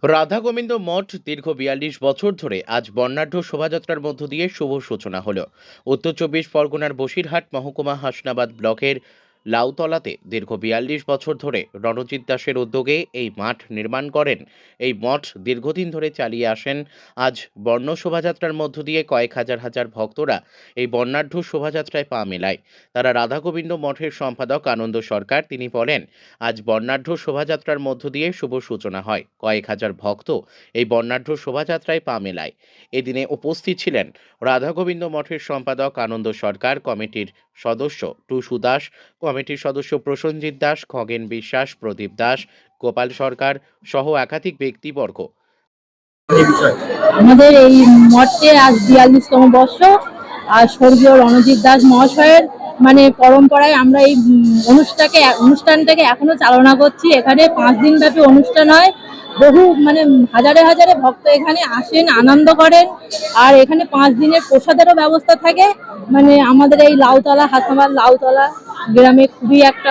রাধা গোবিন্দ মঠ দীর্ঘ ৪২ বছর ধরে আজ বর্ণাঢ্য শোভাযাত্রার মধ্য দিয়ে শুভ সূচনা হলো। উত্তর চব্বিশ পরগনার বসিরহাট মহকুমা হাসনাবাদ ব্লকের লাউতলাতে দীর্ঘ ৪২ বছর ধরে রণজিৎ দাসের উদ্যোগে এই মাঠ নির্মাণ করেন। এই মঠ দীর্ঘদিন ধরে চালিয়ে আসেন। আজ বর্ণ শোভাযাত্রার মধ্য দিয়ে কয়েক হাজার হাজার ভক্তরা এই বর্ণাঢ্য শোভাযাত্রায় পা মেলায়। তারা রাধা গোবিন্দ মঠের সম্পাদক আনন্দ সরকার তিনি বলেন, আজ বর্ণাঢ্য শোভাযাত্রার মধ্য দিয়ে শুভ সূচনা হয়। কয়েক হাজার ভক্ত এই বর্ণাঢ্য শোভাযাত্রায় পা মেলায়। এদিনে উপস্থিত ছিলেন রাধা গোবিন্দ মঠের সম্পাদক আনন্দ সরকার, কমিটির সদস্য টুসু দাস, কমিটির সদস্য প্রসেনজিৎ দাস, খগেন বিশ্বাস, প্রদীপ দাস, গোপাল সরকার সহ একাধিক ব্যক্তিবর্গ। আমাদের এই মঠে আজ ৪২তম বর্ষ। আর স্বর্গীয় রণজিৎ দাস মহাশয়ের পরম্পরায় আমরা এই অনুষ্ঠানটাকে এখনো চালনা করছি। এখানে 5 দিন ব্যাপী অনুষ্ঠান হয়। বহু হাজারে হাজারে ভক্ত এখানে আসেন, আনন্দ করেন। আর এখানে 5 দিনের প্রসাদেরও ব্যবস্থা থাকে। আমাদের এই হাসনাবাদ লাউতলা গ্রামে খুবই একটা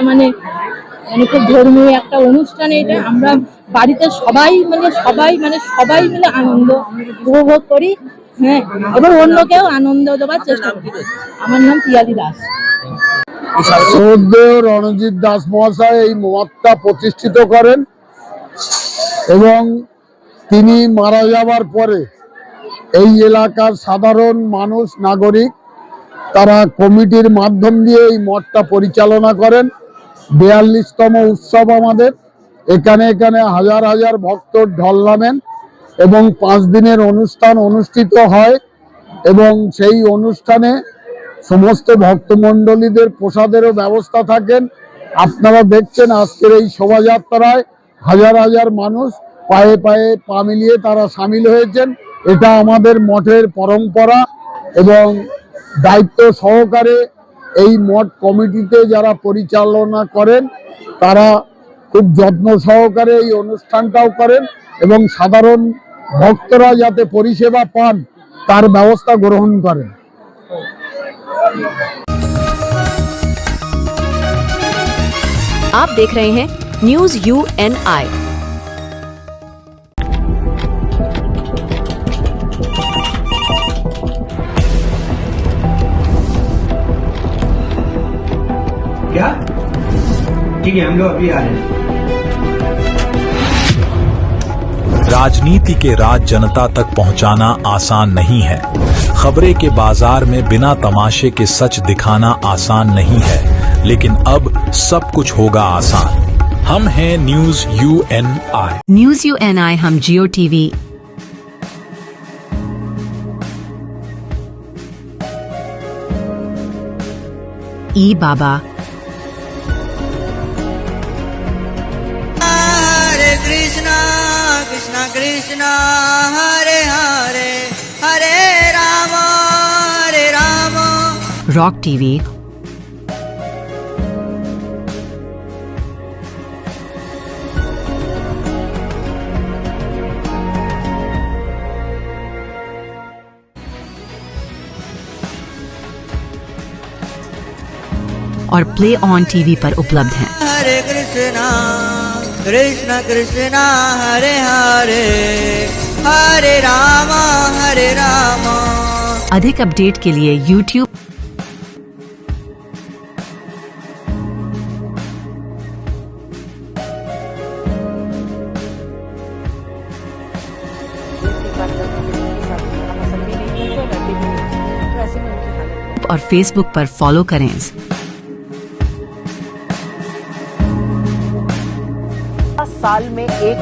খুব ধর্মীয় একটা অনুষ্ঠান। এটা আমরা বাড়িতে সবাই মিলে আনন্দ উপভোগ করি। হ্যাঁ, এবার অন্যকেও আনন্দ দেওয়ার চেষ্টা করি। আমার নাম পিয়ালি দাস। শ্রদ্ধেয় রণজিৎ দাস মহাশয় এই মঠটা প্রতিষ্ঠিত করেন এবং তিনি মারা যাবার পরে এই এলাকার সাধারণ মানুষ, নাগরিক, তারা কমিটির মাধ্যম দিয়ে এই মঠটা পরিচালনা করেন। ৪২তম উৎসব আমাদের এখানে হাজার হাজার ভক্ত ঢল নামেন এবং 5 দিনের অনুষ্ঠান অনুষ্ঠিত হয় এবং সেই অনুষ্ঠানে সমস্ত ভক্তমণ্ডলীদের প্রসাদেরও ব্যবস্থা থাকেন। আপনারা দেখছেন আজকের এই শোভাযাত্রায় হাজার হাজার মানুষ পায়ে পায়ে পা মিলিয়ে তারা সামিল হয়েছেন। এটা আমাদের মঠের পরম্পরা এবং দায়িত্ব সহকারে এই মঠ কমিটিতে যারা পরিচালনা করেন তারা খুব যত্ন সহকারে এই অনুষ্ঠানটাও করেন এবং সাধারণ ভক্তরা যাতে পরিষেবা পান তার ব্যবস্থা গ্রহণ করেন। आप देख रहे हैं न्यूज UNI। क्या ठीक है, हम लोग अभी आ रहे हैं। राजनीति के राज जनता तक पहुंचाना आसान नहीं है। खबरें के बाजार में बिना तमाशे के सच दिखाना आसान नहीं है, लेकिन अब सब कुछ होगा आसान। हम हैं न्यूज UNI। न्यूज UNI हम जियो टीवी, ई बाबा, हरे कृष्णा कृष्णा कृष्णा हरे हरे हरे राम रॉक टीवी, और प्ले ऑन टीवी पर उपलब्ध हैं। हरे कृष्णा कृष्णा कृष्णा हरे हरे हरे राम अधिक अपडेट के लिए YouTube और Facebook पर फॉलो करें। साल में एक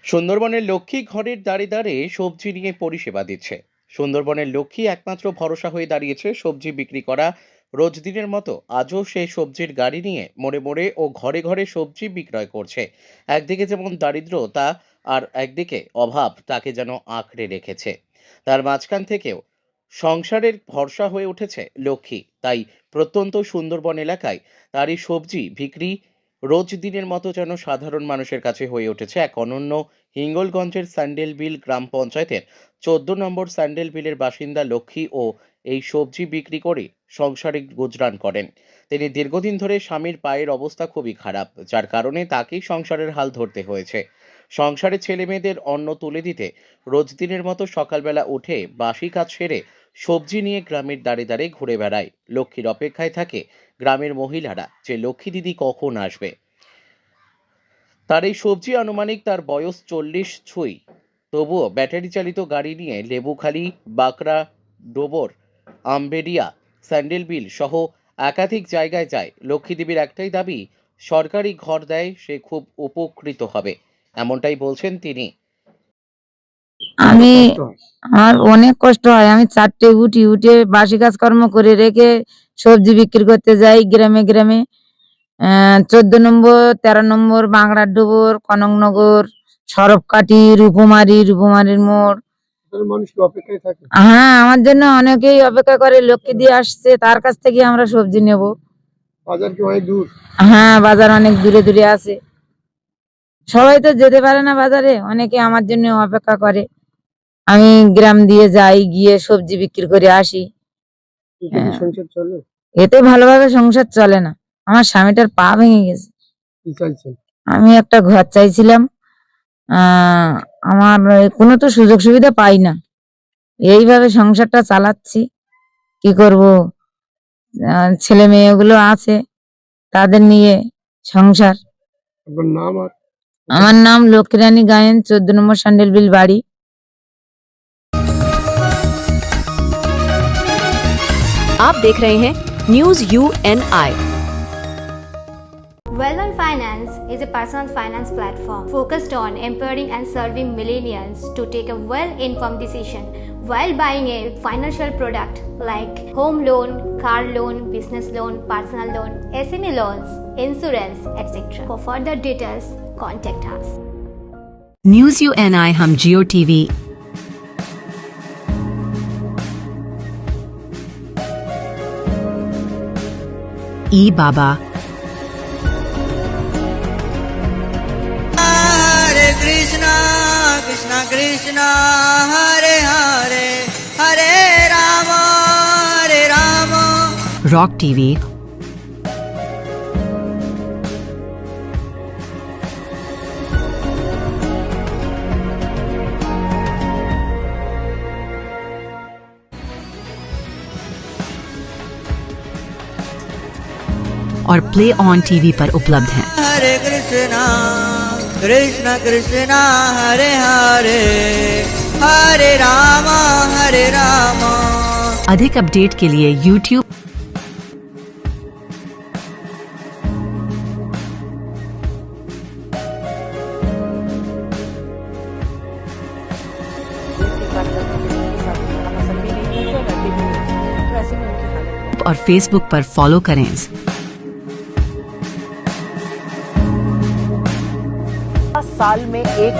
সুন্দরবনের লক্ষ্মী ঘরের দ্বারে দ্বারে সবজি নিয়ে পরিষেবা দিচ্ছে। সুন্দরবনের লক্ষ্মী একমাত্র ভরসা হয়ে দাঁড়িয়েছে সবজি বিক্রি করা। রোজ দিনের মতো আজও সেই সবজির গাড়ি নিয়ে মোড়ে মোড়ে ও ঘরে ঘরে সবজি বিক্রয় করছে। একদিকে যেমন দারিদ্রতা আর একদিকে অভাব তাকে যেন আঁকড়ে রেখেছে। তার মাঝখান থেকেও সংসারের ভরসা হয়ে উঠেছে লক্ষ্মী। তাই প্রত্যন্ত সুন্দরবন এলাকায় তারই সবজি বিক্রি রোজ দিনের মতো যেন সাধারণ মানুষের কাছে হয়ে উঠেছে এক অনন্য হিঙ্গলগঞ্জের স্যান্ডেলবিল গ্রাম পঞ্চায়েতের 14 নম্বর স্যান্ডেলবিলের বাসিন্দা লক্ষ্মী ও এই সবজি বিক্রি করে সংসারিক গুজরান করেন। তিনি দীর্ঘদিন ধরে স্বামীর পায়ের অবস্থা খুবই খারাপ, যার কারণে তাকেই সংসারের হাল ধরতে হয়েছে। সংসারে ছেলে মেয়েদের অন্ন তুলে দিতে রোজ দিনের মতো সকালবেলা উঠে বাসি কাজ সেরে সবজি নিয়ে গ্রামের দাঁড়ে দাঁড়ে ঘুরে বেড়ায়। লক্ষ্মীর অপেক্ষায় থাকে গ্রামের মহিলারা যে লক্ষ্মী দিদি কখন আসবে। তার এই সবজি আনুমানিক তার বয়স 40 ছুঁই, তবুও ব্যাটারি চালিত গাড়ি নিয়ে লেবুখালী, বাঁকড়া, ডোবর, আমবেড়িয়া, স্যান্ডেলবিল সহ একাধিক জায়গায় যায়। লক্ষ্মী দেবীর একটাই দাবি, সরকারি ঘর দেয় সে খুব উপকৃত হবে, এমনটাই বলছেন তিনি। আমি আমার অনেক কষ্ট হয়। আমি 4টে উঠে বাসি কাজকর্ম করে রেখে সবজি বিক্রি করতে যাই গ্রামে গ্রামে। 14 নম্বর, 13 নম্বর, বাংলার ডোবর, কনকনগর, সরবকাঠি, রূপমারির মোড়। হ্যাঁ, আমার জন্য অনেকেই অপেক্ষা করে। লক্ষ্মী দিয়ে আসছে, তার কাছ থেকে আমরা সবজি নেব। বাজার কি অনেক দূর? হ্যাঁ, বাজার অনেক দূরে দূরে আছে। সবাই তো যেতে পারে না বাজারে, অনেকে আমার জন্য অপেক্ষা করে। আমি গ্রাম দিয়ে যাই, গিয়ে সবজি বিক্রি করে আসি। সংসার চলে? এতে ভালোভাবে সংসার চলে না। আমার স্বামীটার পা ভেঙে গেছে। কি চাইছেন? আমি একটা ঘর চাইছিলাম। আমার কোনো তো সুযোগ সুবিধা পাই না, এইভাবে সংসারটা চালাচ্ছি। কি করব, ছেলে মেয়েগুলো আছে, তাদের নিয়ে সংসার। আপনার নাম? আর আমার নাম লক্ষ্মীরানী গায়েন, 14 নম্বর স্যান্ডেলবিল বাড়ি। आप देख रहे हैं news UNI। Well-On Finance is a personal finance platform focused on empowering and serving millennials to take a well-informed decision while buying a financial product like home loan, car loan, business loan, personal loan, SME loans, insurance, etc. For further details, contact us. News UNI हम जियो TV ई बाबा, हरे कृष्णा कृष्णा कृष्णा हरे हरे, हरे Ram rock TV, और play on TV पर उपलब्ध हैं। हरे कृष्णा कृष्णा कृष्णा हरे हरे, हरे राम अधिक update के लिए YouTube और Facebook पर फॉलो करें। साल में एक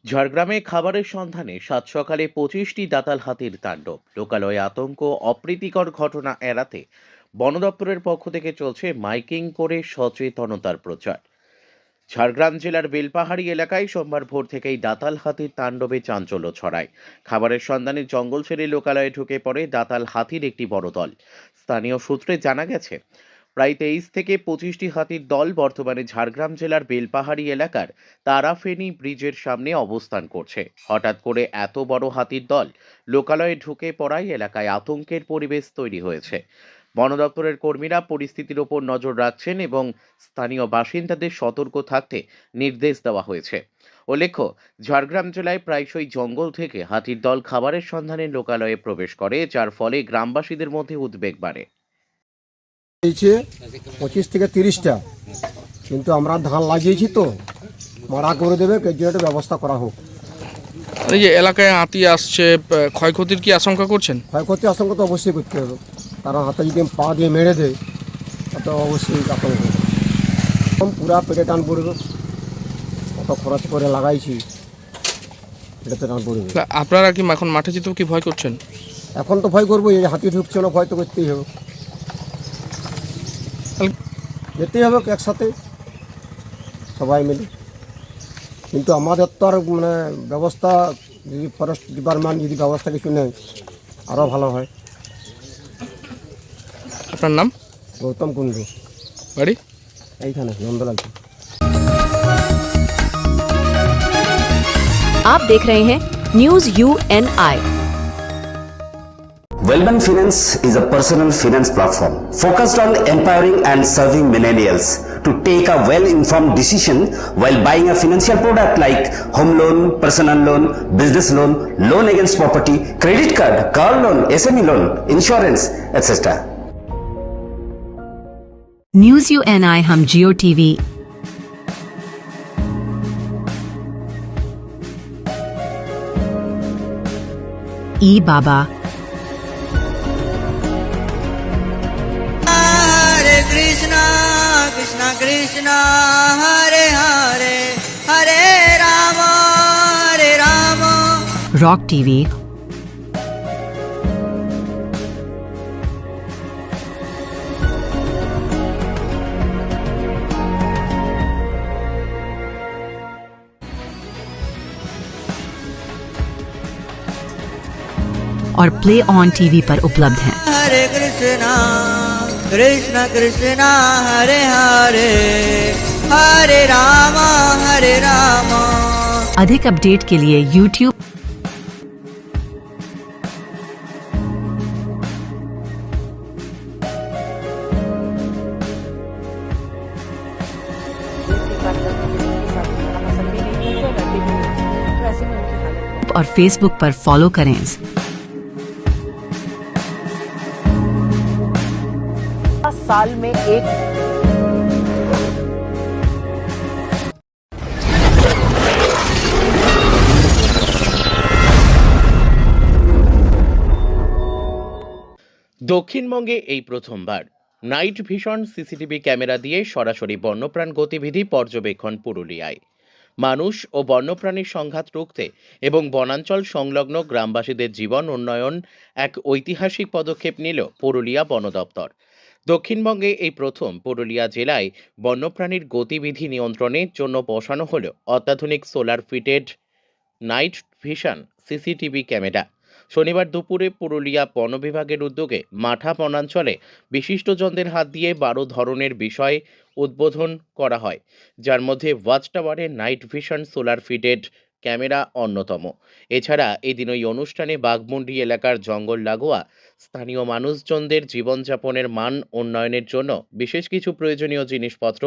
ঝাড়গ্রামে খাবারের সন্ধানে সাত সকালে 25টি দাতাল হাতির তাণ্ডব। লোকালয়ে আতঙ্ক, অপ্রীতিকর ঘটনা এড়াতে বন দপ্তরের পক্ষ থেকে চলছে মাইকিং করে সচেতনতার প্রচার। ঝাড়গ্রাম জেলার বেলপাহাড়ি এলাকায় সোমবার ভোর থেকেই দাতাল হাতির তাণ্ডবে চাঞ্চল্য ছড়ায়। খাবারের সন্ধানে জঙ্গল ছেড়ে লোকালয়ে ঢুকে পড়ে দাতাল হাতির একটি বড় দল। স্থানীয় সূত্রে জানা গেছে, প্রায় 23 থেকে 25টি হাতির দল বর্তমানে ঝাড়গ্রাম জেলার বেলপাহাড়ি এলাকার তারাফেনী ব্রিজের সামনে অবস্থান করছে। হঠাৎ করে এত বড় হাতির দল লোকালয়ে ঢুকে পড়ায় এলাকায় আতঙ্কের পরিবেশ তৈরি হয়েছে। বন দপ্তরের কর্মীরা পরিস্থিতির ওপর নজর রাখছেন এবং স্থানীয় বাসিন্দাদের সতর্ক থাকতে নির্দেশ দেওয়া হয়েছে। উল্লেখ্য, ঝাড়গ্রাম জেলায় প্রায়শই জঙ্গল থেকে হাতির দল খাবারের সন্ধানে লোকালয়ে প্রবেশ করে, যার ফলে গ্রামবাসীদের মধ্যে উদ্বেগ বাড়ে। 25 থেকে 30টা, কিন্তু আমরা ধান লাগিয়েছি তো মারা করে দেবে, এর জন্য একটা ব্যবস্থা করা হোক। এই যে এলাকায় হাতি আসছে, ক্ষয়ক্ষতির কি আশঙ্কা করছেন? ক্ষয়ক্ষতির আশঙ্কা তো অবশ্যই করতে হবে, কারণ হাতে যদি পা দিয়ে মেরে দেয় তো অবশ্যই আতঙ্ক। পুরা পেটে টান পড়বে, কত খরচ করে লাগাইছি, এটাতে রান পড়বে। আপনারা কি এখন মাঠে যেতেও কি ভয় করছেন? এখন তো ভয় করবো, এই হাতি ঢুকছে না, ভয় তো করতেই হবে, যেতেই হবে একসাথে সবাই মিলে। কিন্তু আমাদের তো আর মানে ব্যবস্থা, যদি ফরেস্ট ডিপার্টমেন্ট যদি ব্যবস্থা কিছু নেয় আরও ভালো হয়। আপনার নাম? গৌতম কুণ্ডু, বাড়ি এইখানে নন্দলালপুর। आप देख रहे हैं news UNI। Wellman Finance is a personal finance platform focused on empowering and serving millennials to take a well-informed decision while buying a financial product like home loan, personal loan, business loan, loan against property, credit card, car loan, SME loan, insurance, etc. News UNI हम जियो TV ई बाबा हरे Krishna Krishna Krishna Hare Hare Hare Ram rock TV और play on TV पर उपलब्ध हैं। हरे कृष्णा कृष्णा कृष्णा हरे हरे हरे राम अधिक update के लिए YouTube और Facebook पर फॉलो करें। साल में एक দক্ষিণবঙ্গে এই প্রথমবার নাইট ভিশন সিসিটিভি ক্যামেরা দিয়ে সরাসরি বন্যপ্রাণ গতিবিধি পর্যবেক্ষণ পুরুলিয়ায়। মানুষ ও বন্যপ্রাণীর সংঘাত রুখতে এবং বনাঞ্চল সংলগ্ন গ্রামবাসীদের জীবন উন্নয়ন এক ঐতিহাসিক পদক্ষেপ নিল পুরুলিয়া বন দপ্তর। দক্ষিণবঙ্গে এই প্রথম পুরুলিয়া জেলায় বন্যপ্রাণীর গতিবিধি নিয়ন্ত্রণের জন্য বসানো হলো অত্যাধুনিক solar fitted night vision CCTV camera. শনিবার দুপুরে পুরুলিয়া বন বিভাগের উদ্যোগে মাঠা বনাঞ্চলে বিশিষ্টজনদের হাত দিয়ে 12 ধরনের বিষয় উদ্বোধন করা হয়, যার মধ্যে ওয়াচ টাওয়ারে night vision solar fitted camera অন্যতম। এছাড়া এদিন ওই অনুষ্ঠানে বাঘমুন্ডি এলাকার জঙ্গল লাগোয়া স্থানীয় মানুষজনদের জীবনযাপনের মান উন্নয়নের জন্য বিশেষ কিছু প্রয়োজনীয় জিনিসপত্র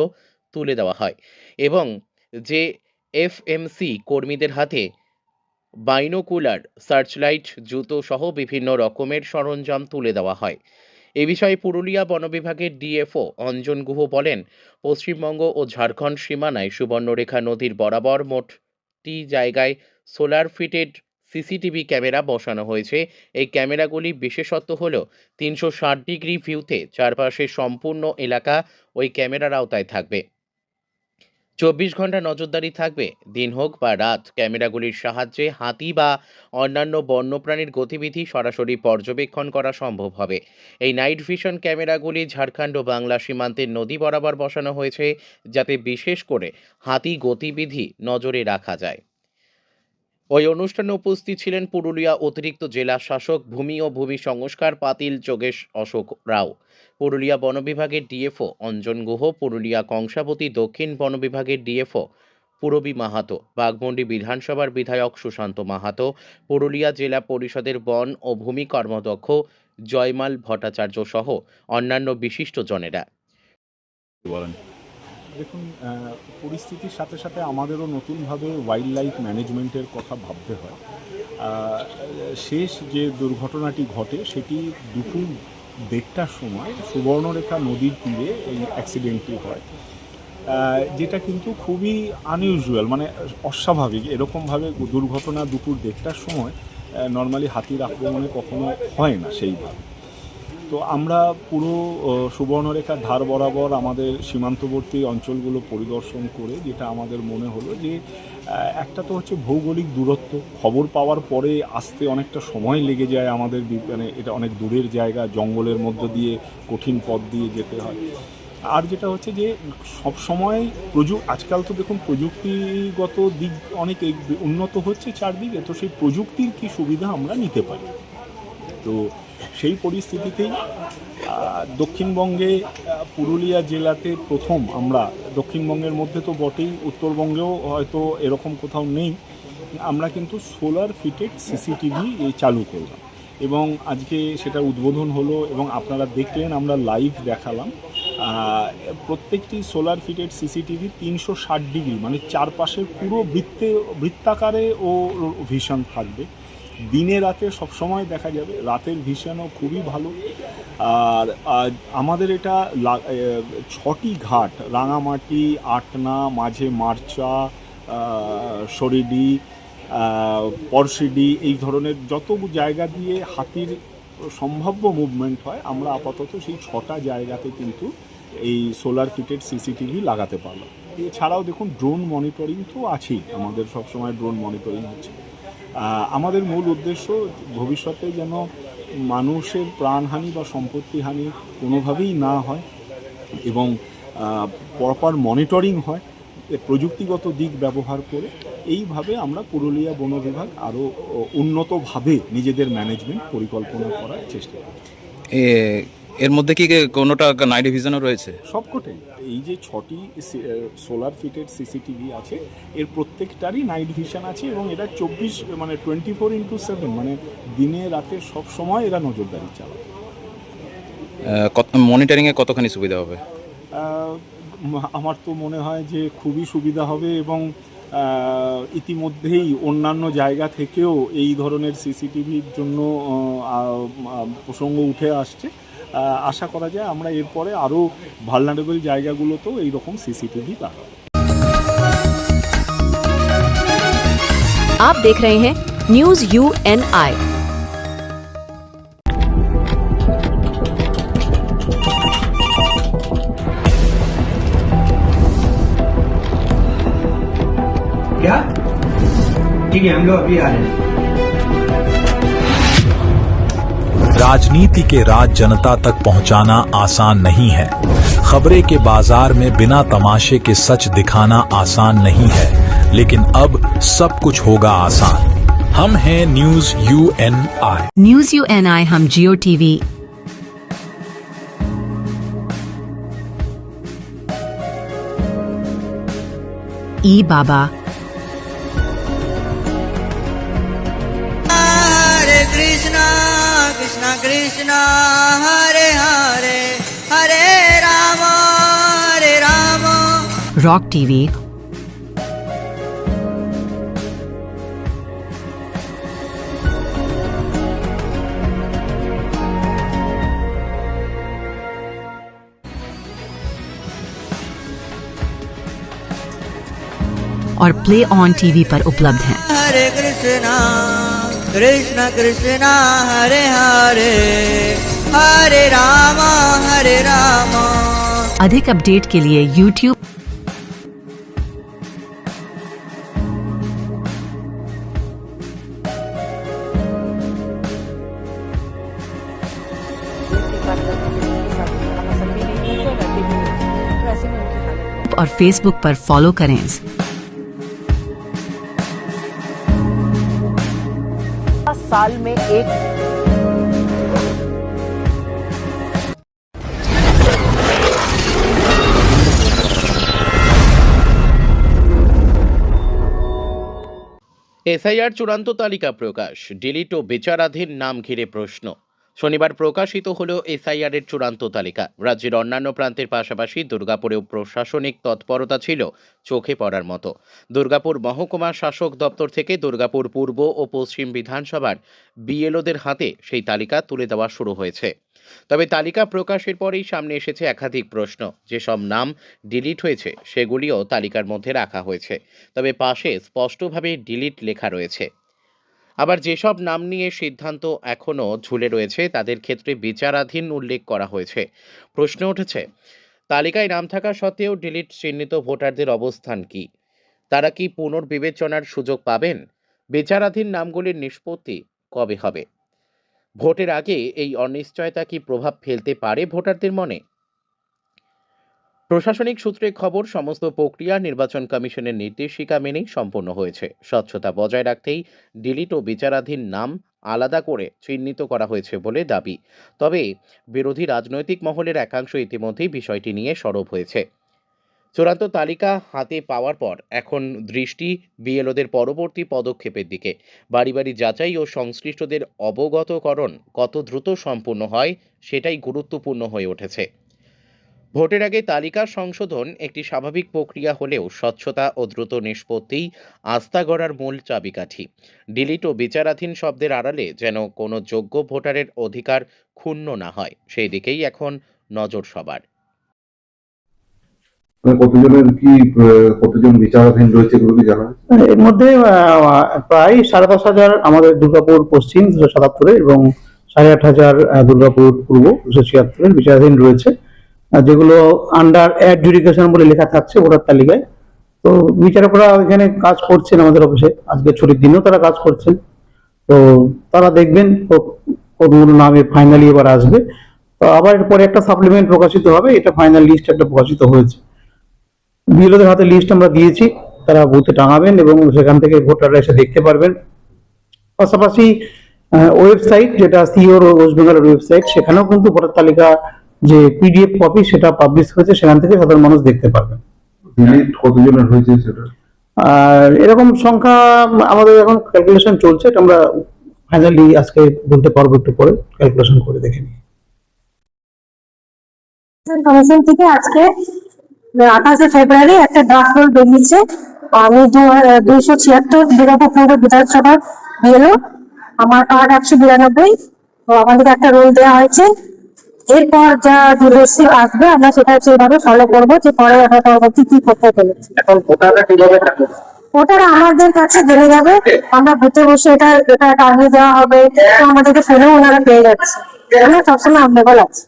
তুলে দেওয়া হয় এবং যে এফএমসি কর্মীদের হাতে বাইনোকুলার, সার্চলাইট, জুতো সহ বিভিন্ন রকমের সরঞ্জাম তুলে দেওয়া হয়। এ বিষয়ে পুরুলিয়া বন বিভাগের ডিএফও অঞ্জন গুহ বলেন, পশ্চিমবঙ্গ ও ঝাড়খণ্ড সীমানায় সুবর্ণরেখা নদীর বরাবর মোটটি জায়গায় সোলার ফিটেড সিসিটিভি ক্যামেরা বসানো হয়েছে। এই ক্যামেরাগুলি বিশেষত্ব হল 360 ডিগ্রি ভিউতে চারপাশের সম্পূর্ণ এলাকা ওই ক্যামেরার আওতায় থাকবে। 24 ঘন্টা নজরদারি থাকবে। দিন হোক বা রাত, ক্যামেরাগুলির সাহায্যে হাতি বা অন্যান্য বন্যপ্রাণীর গতিবিধি সরাসরি পর্যবেক্ষণ করা সম্ভব হবে। এই নাইট ভিশন ক্যামেরাগুলি ঝাড়খণ্ড ও বাংলা সীমান্তের নদী বরাবর বসানো হয়েছে, যাতে বিশেষ করে হাতি গতিবিধি নজরে রাখা যায়। ওই অনুষ্ঠানে উপস্থিত ছিলেন পুরুলিয়া অতিরিক্ত জেলা শাসক ভূমি ও ভূমি সংস্কার পাতিল যোগেশ অশোক রাও, পুরুলিয়া বন বিভাগের ডিএফও অঞ্জন গুহ, পুরুলিয়া কংসাবতী দক্ষিণ বন বিভাগের ডিএফও পুরবী মাহাতো, বাঘমুন্ডি বিধানসভার বিধায়ক সুশান্ত মাহাতো, পুরুলিয়া জেলা পরিষদের বন ও ভূমি কর্মদক্ষ জয়মাল ভট্টাচার্য সহ অন্যান্য বিশিষ্টজনেরা। দেখুন, পরিস্থিতির সাথে সাথে আমাদেরও নতুনভাবে ওয়াইল্ড লাইফ ম্যানেজমেন্টের কথা ভাবতে হয়। শেষ যে দুর্ঘটনাটি ঘটে সেটি দুপুর 1:30টার সময় সুবর্ণরেখা নদীর তীরে এই অ্যাক্সিডেন্টটি হয়, যেটা কিন্তু খুবই আনইউজুয়াল, মানে অস্বাভাবিক। এরকমভাবে দুর্ঘটনা দুপুর 1:30টার সময় নর্মালি হাতির আক্রমণে কখনো হয় না সেইভাবে। তো আমরা পুরো সুবর্ণরেখার ধার বরাবর আমাদের সীমান্তবর্তী অঞ্চলগুলো পরিদর্শন করে যেটা আমাদের মনে হলো যে একটা তো হচ্ছে ভৌগোলিক দূরত্ব, খবর পাওয়ার পরে আসতে অনেকটা সময় লেগে যায় আমাদের, মানে এটা অনেক দূরের জায়গা, জঙ্গলের মধ্য দিয়ে কঠিন পথ দিয়ে যেতে হয়। আর যেটা হচ্ছে যে সব সময় আজকাল তো দেখুন প্রযুক্তিগত দিক অনেক উন্নত হচ্ছে চারদিকে, তো সেই প্রযুক্তির কি সুবিধা আমরা নিতে পারি। তো সেই পরিস্থিতিতেই দক্ষিণবঙ্গে পুরুলিয়া জেলাতে প্রথম আমরা, দক্ষিণবঙ্গের মধ্যে তো বটেই, উত্তরবঙ্গেও হয়তো এরকম কোথাও নেই, আমরা কিন্তু সোলার ফিটেড সিসিটিভি চালু করলাম এবং আজকে সেটা উদ্বোধন হলো এবং আপনারা দেখলেন, আমরা লাইভ দেখালাম। প্রত্যেকটি সোলার ফিটেড সিসিটিভি 360 ডিগ্রি, মানে চারপাশের পুরো বৃত্তাকারে ও ভিশন থাকবে। দিনে রাতে সবসময় দেখা যাবে, রাতের ভিশনও খুবই ভালো। আর আমাদের এটা 6টি ঘাট, রাঙামাটি, আটনা, মাঝে মার্চা, সরিডি, পরশিডি, এই ধরনের যত জায়গা দিয়ে হাতির সম্ভাব্য মুভমেন্ট হয়, আমরা আপাতত সেই 6টা জায়গাতে কিন্তু এই সোলার ফিটেড সিসিটিভি লাগাতে পারলাম। এছাড়াও দেখুন ড্রোন মনিটরিং তো আছেই, আমাদের সবসময় ড্রোন মনিটরিং হচ্ছে। আমাদের মূল উদ্দেশ্য ভবিষ্যতে যেন মানুষের প্রাণহানি বা সম্পত্তিহানি কোনোভাবেই না হয় এবং প্রপার মনিটরিং হয় প্রযুক্তিগত দিক ব্যবহার করে। এইভাবে আমরা পুরুলিয়া বন বিভাগ আরও উন্নতভাবে নিজেদের ম্যানেজমেন্ট পরিকল্পনা করার চেষ্টা করি। এর মধ্যে কি কোনোটা নাইট ভিশনও রয়েছে? সবকটাই, এই যে 6টি সোলার ফিটেড সিসিটিভি আছে, এর প্রত্যেকটারই নাইট ভিশন আছে এবং এটা 24/7, মানে দিনে রাতে সব সময় এরা নজরদারি চালায়। মনিটরিংয়ে কতখানি সুবিধা হবে? আমার তো মনে হয় যে খুবই সুবিধা হবে এবং ইতিমধ্যেই অন্যান্য জায়গা থেকেও এই ধরনের সিসিটিভির জন্য প্রসঙ্গ উঠে আসছে। আশা করা যায় আমরা এরপরে আরও ভালনারেবল জায়গাগুলোতেও এইরকম সিসিটিভি লাগাবো। आप देख रहे हैं न्यूज UNI। क्या? ठीक है, हम लोग अभी आ रहे हैं। राजनीति के राज जनता तक पहुंचाना आसान नहीं है। खबरें के बाजार में बिना तमाशे के सच दिखाना आसान नहीं है, लेकिन अब सब कुछ होगा आसान। हम हैं न्यूज UNI। न्यूज UNI हम जियो टीवी ई बाबा हरे कृष्णा कृष्णा कृष्णा हरे हरे हरे राम रॉक टीवी और प्ले ऑन टीवी पर उपलब्ध हैं। हरे कृष्णा कृष्णा कृष्णा हरे हरे हरे राम अधिक अपडेट के लिए YouTube और Facebook पर फॉलो करें। साल में एक এসআইআর চূড়ান্ত তালিকা প্রকাশ, ডিলিট ও বিচারাধীন নাম ঘিরে প্রশ্ন। শনিবার প্রকাশিত হলো এসআইআর এর চূড়ান্ত তালিকা। রাজ্যের অন্যান্য প্রান্তের পাশাপাশি দুর্গাপুরেও প্রশাসনিক তৎপরতা ছিল চোখে পড়ার মতো। দুর্গাপুর মহকুমা শাসক দপ্তর থেকে দুর্গাপুর পূর্ব ও পশ্চিম বিধানসভার বিএলওদের হাতে সেই তালিকা তুলে দেওয়া শুরু হয়েছে। তবে তালিকা প্রকাশের পরেই সামনে এসেছে একাধিক প্রশ্ন। যেসব নাম ডিলিট হয়েছে সেগুলিও তালিকার মধ্যে রাখা হয়েছে, তবে পাশে স্পষ্টভাবে ডিলিট লেখা রয়েছে। আবার যেসব নাম নিয়ে সিদ্ধান্ত এখনও ঝুলে রয়েছে তাদের ক্ষেত্রে বিচারাধীন উল্লেখ করা হয়েছে। প্রশ্ন উঠেছে, তালিকায় নাম থাকা সত্ত্বেও ডিলিট চিহ্নিত ভোটারদের অবস্থান কি? তারা কি পুনর্বিবেচনার সুযোগ পাবেন? বিচারাধীন নামগুলির নিষ্পত্তি কবে হবে? ভোটের আগে এই অনিশ্চয়তা কি প্রভাব ফেলতে পারে ভোটারদের মনে? প্রশাসনিক সূত্রে খবর, সমস্ত প্রক্রিয়া নির্বাচন কমিশনের নির্দেশিকা মেনেই সম্পন্ন হয়েছে। স্বচ্ছতা বজায় রাখতেই ডিলিট ও বিচারাধীন নাম আলাদা করে চিহ্নিত করা হয়েছে বলে দাবি। তবে বিরোধী রাজনৈতিক মহলের একাংশ ইতিমধ্যেই বিষয়টি নিয়ে সরব হয়েছে। চূড়ান্ত তালিকা হাতে পাওয়ার পর এখন দৃষ্টি বিএলওদের পরবর্তী পদক্ষেপের দিকে। বাড়ি বাড়ি যাচাই ও সংশ্লিষ্টদের অবগতকরণ কত দ্রুত সম্পূর্ণ হয় সেটাই গুরুত্বপূর্ণ হয়ে উঠেছে। ভোটের আগে তালিকা সংশোধন একটি স্বাভাবিক প্রক্রিয়া হলেও স্বচ্ছতা ও দ্রুত নিষ্পত্তিই আস্থা গড়ার মূল চাবিকাঠি। ডিলিট ও বিচারাধীন শব্দের আড়ালে যেন কোনো যোগ্য ভোটারের অধিকার ক্ষুণ্ণ না হয়, সেই দিকেই এখন নজর সবার। কতজন বিচারাধীন রয়েছে এগুলো কি জানা? এর মধ্যে প্রায় 10,500 আমাদের দুর্গাপুর পশ্চিম 277 এবং 8,500 দুর্গাপুর পূর্ব 276 বিচারাধীন রয়েছে, যেগুলো আন্ডার অ্যাডজুডিকেশন বলে লেখা থাকছে ভোটার তালিকায়। তো বিচারকরা এখানে কাজ করছেন আমাদের অফিসে, আজকে ছুটির দিনেও তারা কাজ করছেন। তো তারা দেখবেন কতগুলো নামে ফাইনালি এবার আসবে। তো আবার এরপরে একটা সাপ্লিমেন্ট প্রকাশিত হবে, এটা ফাইনাল লিস্ট একটা প্রকাশিত হয়েছে। বিএলওদের হাতে লিস্ট আমরা দিয়েছি, তারা বুথে টাঙাবেন এবং সেখান থেকে ভোটাররা এসে দেখতে পারবেন। পাশাপাশি ওয়েবসাইট, যেটা সিওর ওয়েস্ট বেঙ্গলের ওয়েবসাইট, সেখানেও কিন্তু ভোটার তালিকা যে পিডিএফ কপি সেটা পাবলিশ হয়েছে, সেখান থেকে সাধারণ মানুষ দেখতে পারবেন। ডিলিট কতজনের হয়েছে সেটা? আর এরকম সংখ্যা আমাদের এখন ক্যালকুলেশন চলছে, এটা আমরা ফাইনালি আজকে বলতে পারবো, একটু পরে ক্যালকুলেশন করে দেখে নিই। কমিশন থেকে আজকে 28 ফেব্রুয়ারি একটা ড্রাফট রোল বেরিয়েছে। আমি 276 দুর্গাপুর পৌর বিধানসভার বিএলও, আমার কার্ড 192। তো আমাদের একটা রোল দেওয়া হয়েছে। এরপর যা ডিরেক্টিভ আসবে আমরা সেটা সেইভাবে ফলো করবো, যে পরে আমরা পরবর্তী কি করতে পেরেছি। এখন ভোটাররা কিভাবে থাকে? ওটারা আমাদের কাছে জেনে যাবে, আমরা বুথে বসে এটা টাঙিয়ে দেওয়া হবে, তো আমাদেরকে ফোনেও ওনারা পেয়ে যাচ্ছে, আমরা সবসময় অ্যাভেলেবল আছে।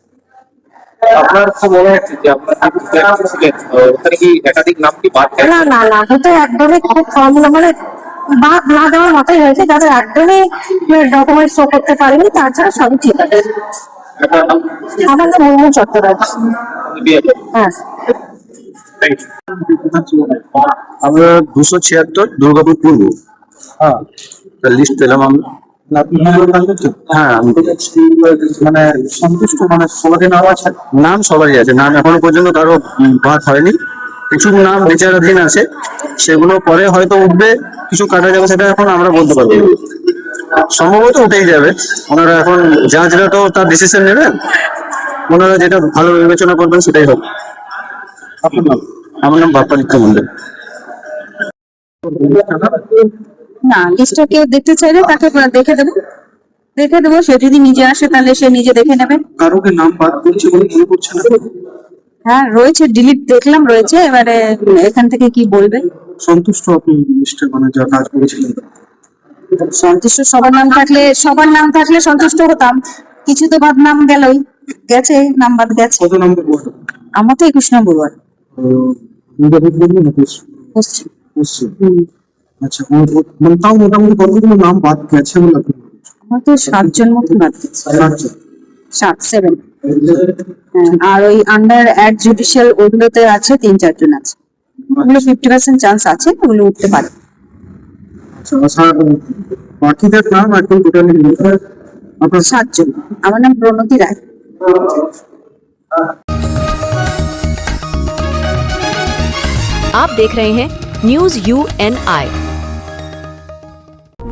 আপনার কি মনে হচ্ছে যে আপনার কি একাধিক নাম কি বাদ? না না না, এটা একদমই খুব কম, মানে বাদ না দেওয়ার মতোই হয়েছে, যাদের একদমই ডকুমেন্ট শো করতে পারেনি, তাছাড়া সবই ঠিক আছে। আমাদের মুর্মু চট্টগ্রাম। হ্যাঁ, আমরা 276 দুর্গাপুর পূর্ব লিস্ট পেলাম আমরা। হ্যাঁ, মানে সন্তুষ্ট, মানে সবারই নাম আছে? নাম সবারই আছে, নাম এখনো পর্যন্ত কারো বাদ হয়নি। কিছু নাম বিচারাধীন আছে, সেগুলো পরে হয়তো উঠবে, কিছু কাটা যাবে, সেটা এখন আমরা বলতে পারবো। সম্ভবত উঠেই যাবে, ওনারা এখন জাজরা তো তার ডিসিশন নেবেন, ওনারা যেটা ভালো বিবেচনা করবেন সেটাই হবে। আপনার নাম? আমার নাম বাপ্পাদিত্য মন্ডল। না, লিস্টটা কেউ দেখতে চাইলে তাকে দেখে দেবো, সে যদি নিজে আসে তাহলে সে নিজে দেখে নেবে। কারোকে নাম বাদ করছে বলে মনে করছে না? হ্যাঁ রয়েছে, ডিলিট দেখলাম রয়েছে, এবারে এখান থেকে কি বলবে। সন্তুষ্ট আপনি লিস্টে, মানে যা কাজ করেছিলেন? সন্তুষ্ট সবার নাম থাকলে সন্তুষ্ট হতাম, কিছু তো বাদ নাম গেছে, নাম বাদ গেছে। কত নম্বর ওয়ার্ড? আমার তো 21 নম্বর ওয়ার্ড, পশ্চিম। আচ্ছা, মানে তাও মোটামুটি কতগুলো নাম বাদ গেছে বলে আপনি? আমার তো 7 জন মতো বাদ গেছে, 7 আর ওই আন্ডার অ্যাড জুডিশিয়াল ওগুলোতে আছে 3-4 জন আছে, ওগুলো 50% চান্স আছে, ওগুলো উঠতে পারে। বাকিদের নাম এখন টোটালি আপনার 7 জন। আমার নাম প্রণতি রায়। आप देख रहे हैं news UNI।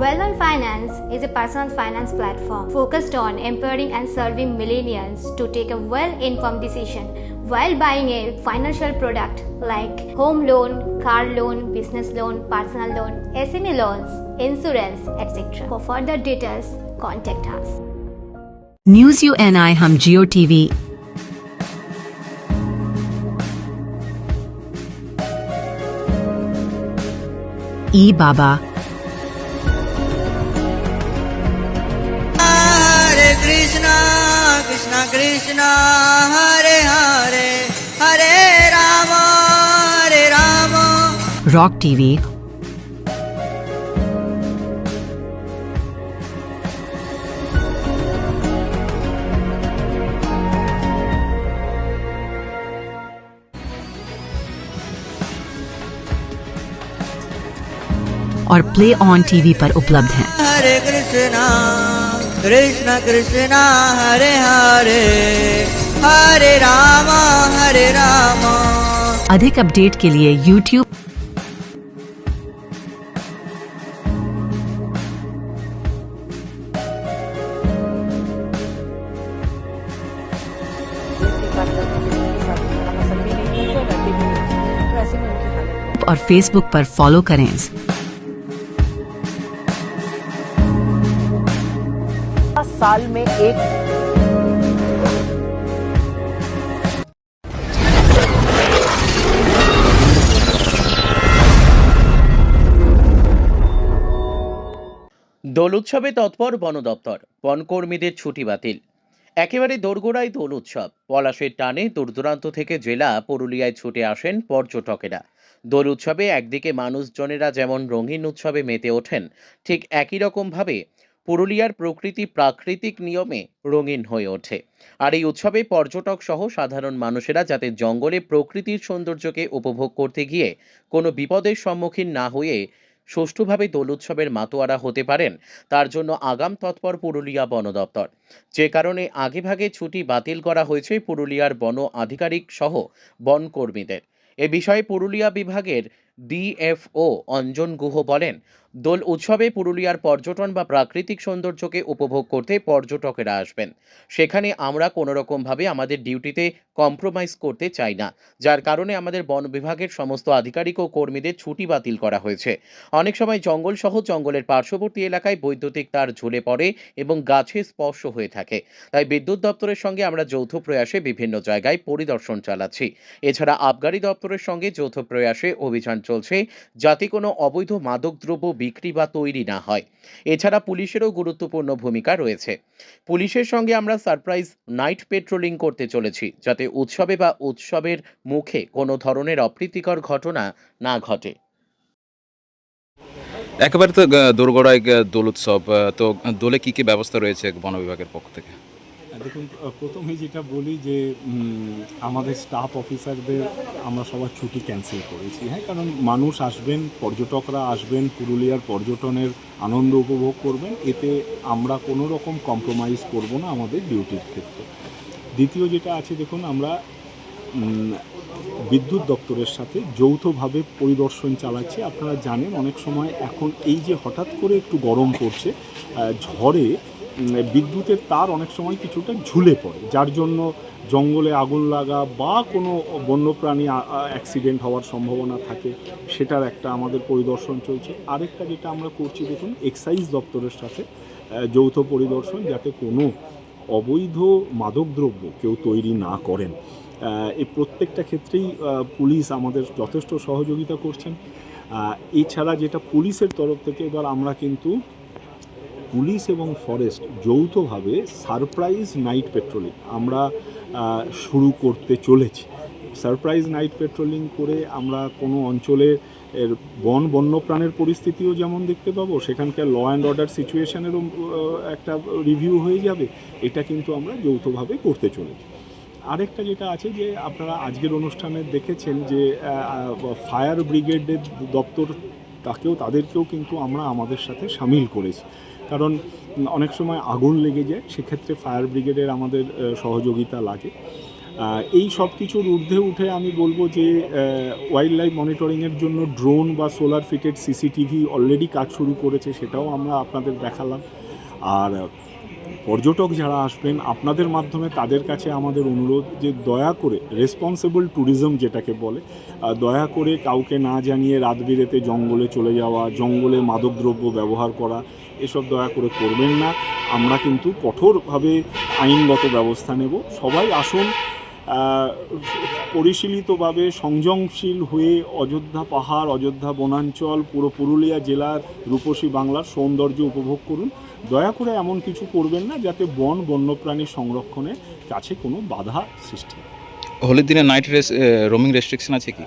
Well-Known Finance is a personal finance platform focused on empowering and serving millennials to take a well-informed decision while buying a financial product like home loan, car loan, business loan, personal loan, SME loans, insurance, etc. For further details, contact us. News UNI हम Jio TV ई बाबा Krishna Hare Hare Hare Ram Rock TV और play on TV पर उपलब्ध हैं। हरे कृष्ण कृष्ण कृष्ण हरे हरे हरे राम हरे राम। अधिक update के लिए YouTube और Facebook पर फॉलो करें। साल में एक দোল উৎসবে তৎপর বন দপ্তর, বনকর্মীদের ছুটি বাতিল। একেবারে দোরগোড়ায় দোল উৎসব। পলাশের টানে দূর দূরান্ত থেকে জেলা পুরুলিয়ায় ছুটে আসেন পর্যটকেরা। দোল উৎসবে একদিকে মানুষজনেরা যেমন রঙিন উৎসবে মেতে ওঠেন, ঠিক একই রকম ভাবে পুরুলিয়ার প্রকৃতি প্রাকৃতিক নিয়মে রঙিন হয়ে ওঠে। আর এই উৎসবে পর্যটক সহ সাধারণ মানুষেরা যাতে জঙ্গলে প্রকৃতির সৌন্দর্যকে উপভোগ করতে গিয়ে কোনো বিপদের সম্মুখীন না হয়ে সুষ্ঠুভাবে দোল উৎসবের মাতোয়ারা হতে পারেন, তার জন্য আগাম তৎপর পুরুলিয়া বন দপ্তর। যে কারণে আগেভাগে ছুটি বাতিল করা হয়েছে পুরুলিয়ার বন আধিকারিক সহ বন কর্মীদের। এ বিষয়ে পুরুলিয়া বিভাগের ডিএফও অঞ্জন গুহ বলেন, দোল উৎসবে পুরুলিয়ার পর্যটন বা প্রাকৃতিক সৌন্দর্যকে উপভোগ করতে পর্যটকেরা আসবেন। সেখানে আমরা কোনো রকমভাবে আমাদের ডিউটিতে কম্প্রোমাইজ করতে চাই না, যার কারণে আমাদের বন বিভাগের সমস্ত আধিকারিক ও কর্মীদের ছুটি বাতিল করা হয়েছে। অনেক সময় জঙ্গল সহ জঙ্গলের পার্শ্ববর্তী এলাকায় বৈদ্যুতিক তার ঝুলে পড়ে এবং গাছে স্পর্শ হয়ে থাকে। তাই বিদ্যুৎ দপ্তরের সঙ্গে আমরা যৌথ প্রয়াসে বিভিন্ন জায়গায় পরিদর্শন চালাচ্ছি। এছাড়া আবগারি দপ্তরের সঙ্গে যৌথ প্রয়াসে অভিযান চলছে, যাতে কোনো অবৈধ মাদকদ্রব্য বিক্রি বা তৈরি না হয়। এছাড়া পুলিশেরও গুরুত্বপূর্ণ ভূমিকা রয়েছে। পুলিশের সঙ্গে আমরা সারপ্রাইজ নাইট পেট্রোলিং করতে চলেছি, যাতে উৎসবে বা উৎসবের মুখে কোনো ধরনের অপ্রীতিকর ঘটনা না ঘটে। একেবারে তো দোরগোড়ায় দোল উৎসব, তো দোলে কি কি ব্যবস্থা রয়েছে বন বিভাগের পক্ষ থেকে? দেখুন, প্রথমে যেটা বলি যে আমাদের স্টাফ অফিসারদের আমরা সবার ছুটি ক্যান্সেল করেছি। হ্যাঁ, কারণ মানুষ আসবেন, পর্যটকরা আসবেন, পুরুলিয়ার পর্যটনের আনন্দ উপভোগ করবেন, এতে আমরা কোনো রকম কম্প্রোমাইজ করব না আমাদের ডিউটির ক্ষেত্রে। দ্বিতীয় যেটা আছে, দেখুন, আমরা বিদ্যুৎ দপ্তরের সাথে যৌথভাবে পরিদর্শন চালাচ্ছি। আপনারা জানেন, অনেক সময় এখন এই যে হঠাৎ করে একটু গরম পড়ছে, ঝড়ে বিদ্যুতের তার অনেক সময় কিছুটা ঝুলে পড়ে, যার জন্য জঙ্গলে আগুন লাগা বা কোনো বন্যপ্রাণী অ্যাক্সিডেন্ট হওয়ার সম্ভাবনা থাকে। সেটার একটা আমাদের পরিদর্শন চলছে। আরেকটা যেটা আমরা করছি, দেখুন, এক্সাইজ দপ্তরের সাথে যৌথ পরিদর্শন, যাতে কোনো অবৈধ মাদকদ্রব্য কেউ তৈরি না করেন। এই প্রত্যেকটা ক্ষেত্রেই পুলিশ আমাদের যথেষ্ট সহযোগিতা করছেন। এছাড়া যেটা পুলিশের তরফ থেকে, এবার আমরা কিন্তু পুলিশ এবং ফরেস্ট যৌথভাবে সারপ্রাইজ নাইট পেট্রোলিং আমরা শুরু করতে চলেছি। সারপ্রাইজ নাইট পেট্রোলিং করে আমরা কোনো অঞ্চলের বন্যপ্রাণের পরিস্থিতিও যেমন দেখতে পাবো, সেখানকার ল অ্যান্ড অর্ডার সিচুয়েশানেরও একটা রিভিউ হয়ে যাবে। এটা কিন্তু আমরা যৌথভাবে করতে চলেছি। আরেকটা যেটা আছে, যে আপনারা আজকের অনুষ্ঠানে দেখেছেন যে ফায়ার ব্রিগেডের দপ্তর, তাদেরকেও কিন্তু আমরা আমাদের সাথে সামিল করেছি। কারণ অনেক সময় আগুন লেগে যায়, সেক্ষেত্রে ফায়ার ব্রিগেডের আমাদের সহযোগিতা লাগে। এই সব কিছুর ঊর্ধ্বে উঠে আমি বলবো যে ওয়াইল্ড লাইফ মনিটরিংয়ের জন্য ড্রোন বা সোলার ফিটেড সিসিটিভি অলরেডি কাজ শুরু করেছে, সেটাও আমরা আপনাদের দেখালাম। আর পর্যটক যারা আসবেন, আপনাদের মাধ্যমে তাদের কাছে আমাদের অনুরোধ যে দয়া করে রেসপন্সিবল ট্যুরিজম যেটাকে বলে, দয়া করে কাউকে না জানিয়ে রাত বিরেতে জঙ্গলে চলে যাওয়া, জঙ্গলে মাদকদ্রব্য ব্যবহার করা, এসব দয়া করে করবেন না। আমরা কিন্তু কঠোরভাবে আইনগত ব্যবস্থা নেব। সবাই আসুন, পরিশীলিতভাবে সংযমশীল হয়ে অযোধ্যা পাহাড়, অযোধ্যা বনাঞ্চল, পুরো পুরুলিয়া জেলার রূপসী বাংলার সৌন্দর্য উপভোগ করুন। দয়া করে এমন কিছু করবেন না যাতে বন্যপ্রাণী সংরক্ষণের কাছে কোনো বাধা সৃষ্টি হয়। হোলির দিনে নাইট রোমিং রেস্ট্রিকশন আছে কি?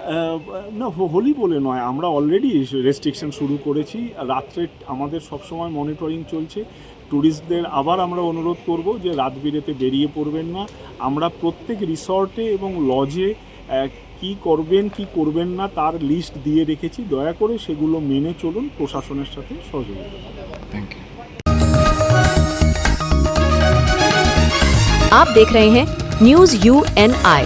না, হোলি বলে নয়, আমরা অলরেডি রেস্ট্রিকশন শুরু করেছি। রাত্রে আমাদের সবসময় মনিটরিং চলছে। ট্যুরিস্টদের আবার আমরা অনুরোধ করব যে রাত বিরেতে বেরিয়ে পড়বেন না। আমরা প্রত্যেক রিসর্টে এবং লজে কি করবেন কি করবেন না তার লিস্ট দিয়ে রেখেছি। দয়া করে সেগুলো মেনে চলুন, প্রশাসনের সাথে সহযোগিতা করুন। Thank you. आप देख रहे हैं news UNI।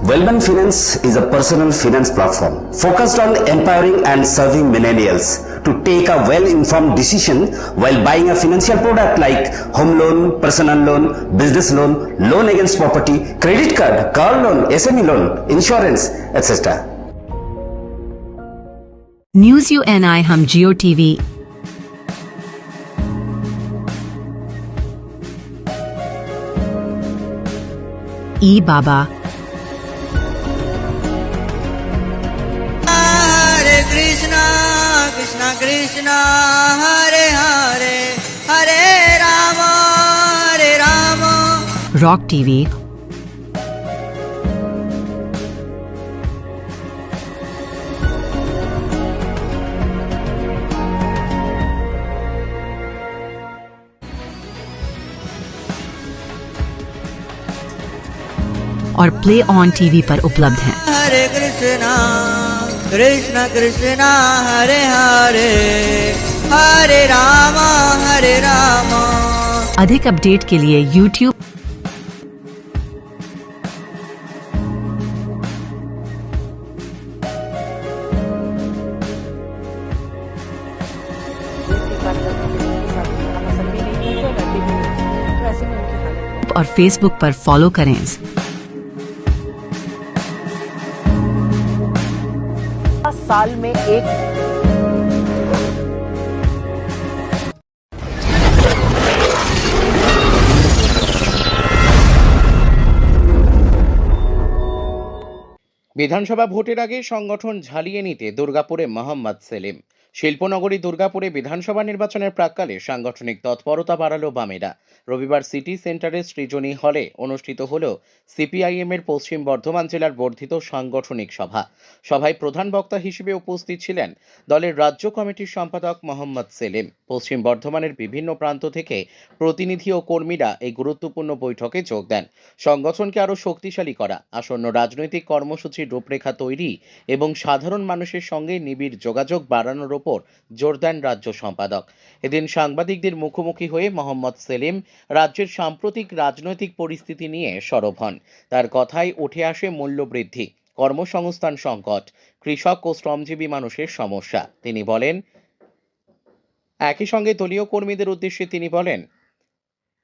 Wellman Finance is a personal finance platform focused on empowering and serving millennials to take a well-informed decision while buying a financial product like home loan, personal loan, business loan, loan against property, credit card, car loan, SME loan, insurance, etc. News UNI हम Jio TV ई बाबा Hare Krishna, Krishna Krishna, Hare Hare, Hare Rama, Hare Rama. Rock TV और play on TV पर उपलब्ध हैं। Hare Krishna, Krishna Krishna, Hare Hare, Hare Rama, Hare Rama. अधिक update के लिए YouTube और Facebook पर फॉलो करें। साल में एक বিধানসভা ভোটের আগে সংগঠন ঝালিয়ে নিতে দুর্গাপুরে মোহাম্মদ সেলিম। শিল্পনগরী দুর্গাপুরে বিধানসভা নির্বাচনের প্রাক্কালে সাংগঠনিক তৎপরতা বাড়ালো বামেরা। রবিবার সিটি সেন্টারের সৃজনী হলে অনুষ্ঠিত হল সিপিআইএম এর পশ্চিম বর্ধমান জেলার বর্ধিত সাংগঠনিক সভা। সভায় প্রধান বক্তা হিসেবে উপস্থিত ছিলেন দলের রাজ্য কমিটির সম্পাদক মোহাম্মদ সেলিম। পশ্চিম বর্ধমানের বিভিন্ন প্রান্ত থেকে প্রতিনিধি ও কর্মীরা এই গুরুত্বপূর্ণ বৈঠকে যোগ দেন। সংগঠনকে আরও শক্তিশালী করা, আসন্ন রাজনৈতিক কর্মসূচির রূপরেখা তৈরি এবং সাধারণ মানুষের সঙ্গে নিবিড় যোগাযোগ বাড়ানোর ওপর জোর দেন রাজ্য সম্পাদক। এদিন সাংবাদিকদের মুখোমুখি হয়ে মোহাম্মদ সেলিম রাজ্যের সাম্প্রতিক রাজনৈতিক পরিস্থিতি নিয়ে সরব হন। তার কথায় উঠে আসে মূল্যবৃদ্ধি, কর্মসংস্থান সংকট, কৃষক ও শ্রমজীবী মানুষের সমস্যা। তিনি বলেন, একই সঙ্গে দলীয় কর্মীদের উদ্দেশ্যে তিনি বলেন,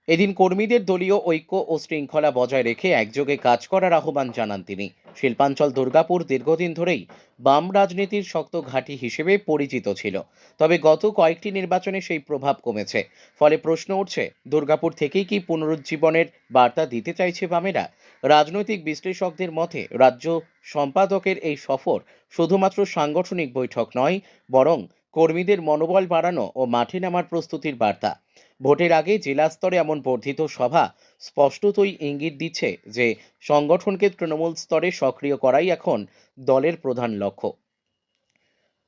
এদিন কর্মীদের দলীয় ঐক্য ও শৃঙ্খলা বজায় রেখে একযোগে কাজ করার আহ্বান জানান তিনি। শিল্পাঞ্চল দুর্গাপুর দীর্ঘদিন ধরেই বাম রাজনীতির শক্ত ঘাঁটি হিসেবে পরিচিত ছিল, তবে গত কয়েকটি নির্বাচনে সেই প্রভাব কমেছে। ফলে প্রশ্ন উঠছে, দুর্গাপুর থেকেই কি পুনরুজ্জীবনের বার্তা দিতে চাইছে বামেরা? রাজনৈতিক বিশ্লেষকদের মতে রাজ্য সম্পাদকের এই সফর শুধুমাত্র সাংগঠনিক বৈঠক নয়, বরং কর্মীদের মনোবল বাড়ানো ও মাঠে নামার প্রস্তুতির বার্তা। ভোটের আগে জেলা স্তরে এমন বর্ধিত সভা স্পষ্টতই ইঙ্গিত দিচ্ছে যে সংগঠনকে তৃণমূল স্তরে সক্রিয় করাই এখন দলের প্রধান লক্ষ্য।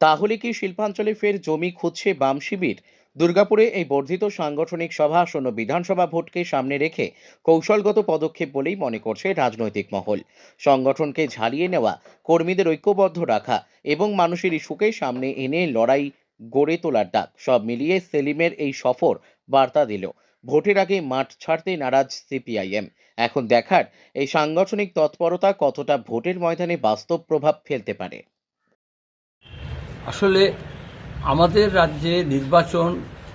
তাহলে কি শিল্পাঞ্চলে ফের জমি খুঁজছে বাম শিবির? দুর্গাপুরে এই বর্ধিত সাংগঠনিক সভা আসন্ন বিধানসভা ভোটকে সামনে রেখে কৌশলগত পদক্ষেপ বলেই মনে করছে রাজনৈতিক মহল। সংগঠনকে ঝালিয়ে নেওয়া, কর্মীদের ঐক্যবদ্ধ রাখা এবং মানুষের ইস্যুকে সামনে এনে লড়াই গড়ে তোলার ডাক, সব মিলিয়ে সেলিমের এই সফর বার্তা দিল ভোটের আগে মাঠ ছাড়তে নারাজ সিপিআইএম। এখন দেখার এই সাংগঠনিক তৎপরতা কতটা ভোটের ময়দানে বাস্তব প্রভাব ফেলতে পারে। আসলে আমাদের রাজ্যে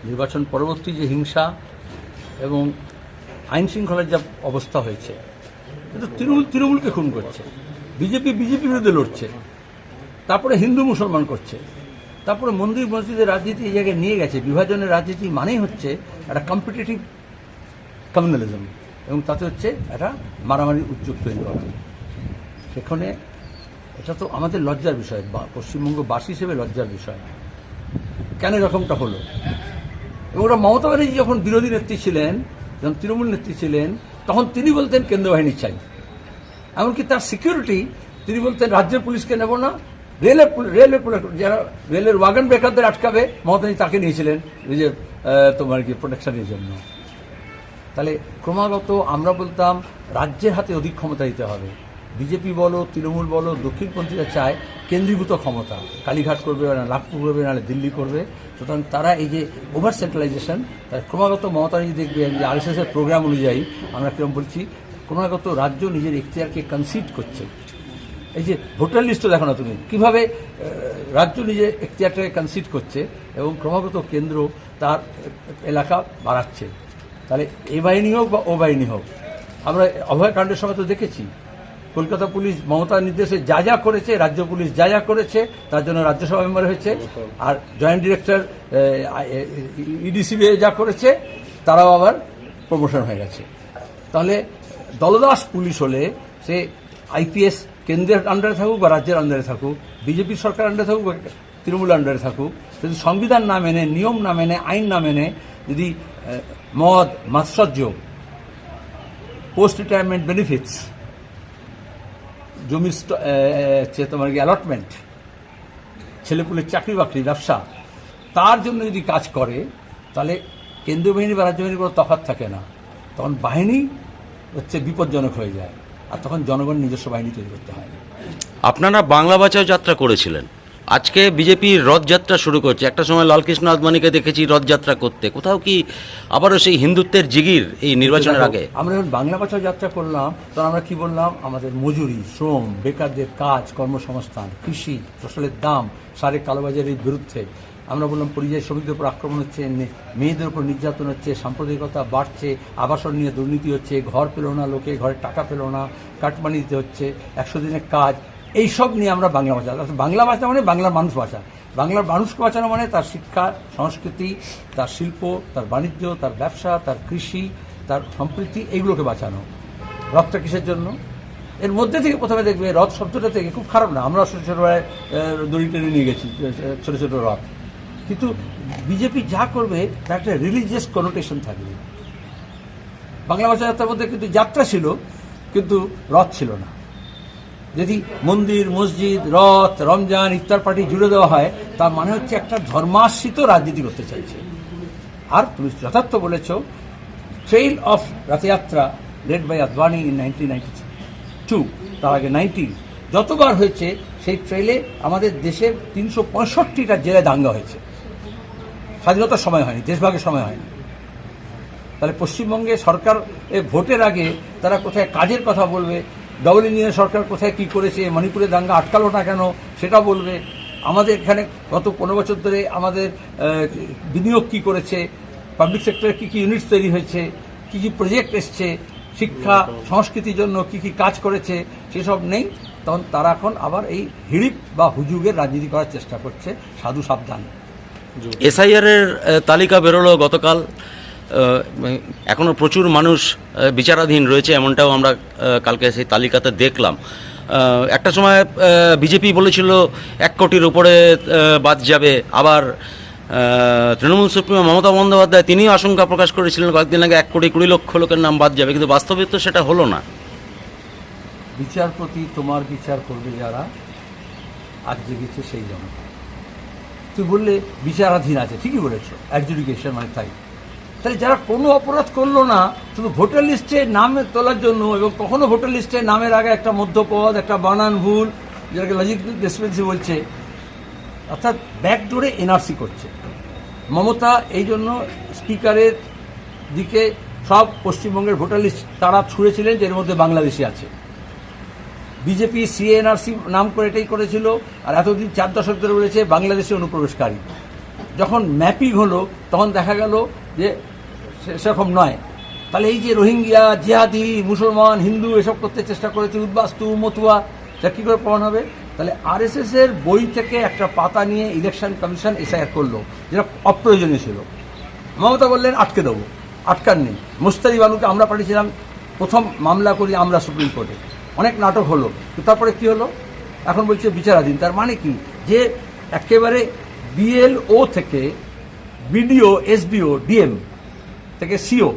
নির্বাচন পরবর্তী যে হিংসা এবং আইন শৃঙ্খলার যা অবস্থা হয়েছে, কিন্তু তৃণমূলকে খুন করছে, বিজেপি বিরুদ্ধে লড়ছে, তারপরে হিন্দু মুসলমান করছে, তারপরে মন্দির মসজিদের রাজনীতি এই জায়গায় নিয়ে গেছে। বিভাজনের রাজনীতি মানেই হচ্ছে একটা কম্পিটিটিভ কমিউনালিজম, এবং তাতে হচ্ছে একটা মারামারি উদ্যোগ তৈরি করা। সেখানে এটা তো আমাদের লজ্জার বিষয়, পশ্চিমবঙ্গবাসী হিসেবে লজ্জার বিষয়। কেন এরকমটা হলো? এবং ওরা মমতা ব্যানার্জি যখন বিরোধী নেত্রী ছিলেন, যখন তৃণমূল নেত্রী ছিলেন, তখন তিনি বলতেন কেন্দ্র বাহিনী চাই। এমনকি তার সিকিউরিটি তিনি বলতেন রাজ্যের পুলিশকে নেব না, যারা রেলের ওয়াগন ব্রেকারদের আটকাবে, মমতা ব্যানার্জি তাকে নিয়েছিলেন নিজের তোমার কি প্রোটেকশনের জন্য। তাহলে ক্রমাগত আমরা বলতাম রাজ্যের হাতে অধিক ক্ষমতা দিতে হবে। বিজেপি বলো, তৃণমূল বলো, দক্ষিণপন্থীরা চায় কেন্দ্রীভূত ক্ষমতা, কালীঘাট করবে না, নাগপুর করবে, নাহলে দিল্লি করবে। সুতরাং তারা এই যে ওভার সেন্ট্রালাইজেশন, তার ক্রমাগত মমতা ব্যানার্জি দেখবেন যে RSS এর প্রোগ্রাম অনুযায়ী আমরা কিরকম বলছি, ক্রমাগত রাজ্য নিজের এখতিয়ারকে কনসিড করছে। এই যে ভোটার লিস্টও দেখো না তুমি, কীভাবে রাজ্য নিজের এখতিয়ারটাকে কনসিড করছে এবং ক্রমাগত কেন্দ্র তার এলাকা বাড়াচ্ছে। তাহলে এ বাহিনী হোক বা ও বাহিনী হোক, আমরা অভয়কাণ্ডের সময় তো দেখেছি কলকাতা পুলিশ মমতার নির্দেশে যা যা করেছে, রাজ্য পুলিশ যা যা করেছে, তার জন্য রাজ্যসভা মেম্বার হয়েছে। আর জয়েন্ট ডিরেক্টর EDCBA যা করেছে, তারাও আবার প্রমোশন হয়ে গেছে। তাহলে দলদাস পুলিশ হলে সে IPS কেন্দ্রের আন্ডারে থাকুক বা রাজ্যের আন্ডারে থাকুক, বিজেপি সরকার আন্ডারে থাকুক বা তৃণমূল আন্ডারে থাকুক, যদি সংবিধান না মেনে, নিয়ম না মেনে, আইন না মেনে যদি মদ, মাৎসর্য, পোস্ট রিটায়ারমেন্ট বেনিফিটস, জমির তোমার কি অ্যালটমেন্ট, ছেলেপুলের চাকরি বাকরি, ব্যবসা, তার জন্য যদি কাজ করে, তাহলে কেন্দ্রীয় বাহিনী বা রাজ্য বাহিনীর কোনো তফাৎ থাকে না। তখন বাহিনী হচ্ছে বিপজ্জনক হয়ে যায়, আর তখন জনগণ নিজস্ব বাহিনী তৈরি করতে হয়। আপনারা বাংলা বাঁচাও যাত্রা করেছিলেন, আজকে বিজেপি রথযাত্রা শুরু করছে। একটা সময় লালকৃষ্ণ আদবানিকে দেখেছি রথযাত্রা করতে, কোথাও কি আবারও সেই হিন্দুত্বের জিগির এই নির্বাচনের আগে? আমরা যখন বাংলা বাঁচাও যাত্রা করলাম, তখন আমরা কি বললাম? আমাদের মজুরি, শ্রম, বেকারদের কাজ, কর্মসংস্থান, কৃষি, ফসলের দাম, সারে কালোবাজারের বিরুদ্ধে আমরা বললাম পরিযায়ী শ্রমিকদের উপর আক্রমণ হচ্ছে, মেয়েদের উপর নির্যাতন হচ্ছে, সাম্প্রদায়িকতা বাড়ছে, আবাসন নিয়ে দুর্নীতি হচ্ছে, ঘর পেল না লোকে, ঘরে টাকা পেল না, কাটমানি দিতে হচ্ছে, 100 দিনের কাজ, এইসব নিয়ে আমরা বাংলা ভাষা। বাংলা ভাষা মানে বাংলার মানুষ ভাষা। বাংলার মানুষকে বাঁচানো মানে তার শিক্ষা, সংস্কৃতি, তার শিল্প, তার বাণিজ্য, তার ব্যবসা, তার কৃষি, তার সম্প্রীতি, এইগুলোকে বাঁচানো। রথটা কিসের জন্য? এর মধ্যে থেকে প্রথমে দেখবে রথ শব্দটা থেকে খুব খারাপ না, আমরা ছোটো ছোটোবেলায় দড়ি টেনে নিয়ে গেছি ছোটো ছোটো রথ, কিন্তু বিজেপি যা করবে তার একটা রিলিজিয়াস কনোটেশন থাকবে। বাংলা ভাষা যাত্রার মধ্যে কিন্তু যাত্রা ছিল, কিন্তু রথ ছিল না। যদি মন্দির, মসজিদ, রথ, রমজান, ইফতার পার্টি জুড়ে দেওয়া হয়, তার মানে হচ্ছে একটা ধর্মাশ্রিত রাজনীতি করতে চাইছে। আর তুমি যথার্থ বলেছ, trail of Rath Yatra led by Advani in 1992, তার আগে 90, যতবার হয়েছে সেই ট্রেইলে আমাদের দেশের 365টা জেলায় দাঙ্গা হয়েছে। স্বাধীনতার সময় হয়নি, দেশভাগের সময় হয়নি। তাহলে পশ্চিমবঙ্গে সরকার ভোটের আগে তারা কোথায় কাজের কথা বলবে, ডবল ইঞ্জিনের সরকার কোথায় কী করেছে, মণিপুরে দাঙ্গা আটকালো না কেন সেটা বলবে, আমাদের এখানে গত 15 বছর ধরে আমাদের বিনিয়োগ কী করেছে, পাবলিক সেক্টরে কী কী ইউনিটস তৈরি হয়েছে, কী কী প্রজেক্ট এসছে, শিক্ষা সংস্কৃতির জন্য কী কী কাজ করেছে, সেসব নেই। তখন তারা এখন আবার এই হিড়িপ বা হুজুগের রাজনীতি করার চেষ্টা করছে। সাধু সাবধান। SIR এর তালিকা বেরোলো গতকাল, এখনও প্রচুর মানুষ বিচারাধীন রয়েছে, এমনটাও আমরা কালকে সেই তালিকাতে দেখলাম। একটা সময় বিজেপি বলেছিল 1 কোটির উপরে বাদ যাবে, আবার তৃণমূল সুপ্রিমো মমতা বন্দ্যোপাধ্যায় তিনিও আশঙ্কা প্রকাশ করেছিলেন কয়েকদিন আগে 1,20,00,000 লোকের নাম বাদ যাবে, কিন্তু বাস্তবে তো সেটা হলো না। বিচারপতি তোমার বিচার করবে যারা, আজ জেগেছে সেই জনতা। তুই বললে বিচারাধীন আছে, ঠিকই বলেছ, অ্যাডজুডিকেশন মানে তাই। তাহলে যারা কোনো অপরাধ করলো না, শুধু ভোটার লিস্টে নাম তোলার জন্য, এবং কখনো ভোটার লিস্টে নামের আগে একটা মধ্যপদ, একটা বানান ভুল, যেটাকে লজিক ডিসক্রিপেন্সি বলছে, অর্থাৎ ব্যাকডোরে NRC করছে মমতা। এই জন্য স্পিকারের দিকে সব পশ্চিমবঙ্গের ভোটার লিস্ট তারা ছুঁড়েছিলেন যে এর মধ্যে বাংলাদেশি আছে। বিজেপি CA/NRC নাম করে এটাই করেছিল, আর এতদিন 4 দশক ধরে বলেছে বাংলাদেশি অনুপ্রবেশকারী। যখন ম্যাপিং হলো, তখন দেখা গেল যে সেরকম নয়। তাহলে এই যে রোহিঙ্গিয়া, জিহাদি, মুসলমান, হিন্দু এসব করতে চেষ্টা করেছে, উদ্বাস্তু, মতুয়া, সেটা কী করে প্রমাণ হবে? তাহলে RSS এর বই থেকে একটা পাতা নিয়ে ইলেকশন কমিশন SIR করলো, যেটা অপ্রয়োজনীয় ছিল। মমতা বললেন আটকে দেবো, আটকার নেই। মুস্তারি বানুকে আমরা পাঠিয়েছিলাম প্রথম মামলা করি আমরা সুপ্রিম কোর্টে, অনেক নাটক হলো, তারপরে কি হলো, এখন বলছে বিচারাধীন। তার মানে কি, যে একেবারে বিএলও থেকে বিডিও, এসডিও, ডিএম থেকে সিও,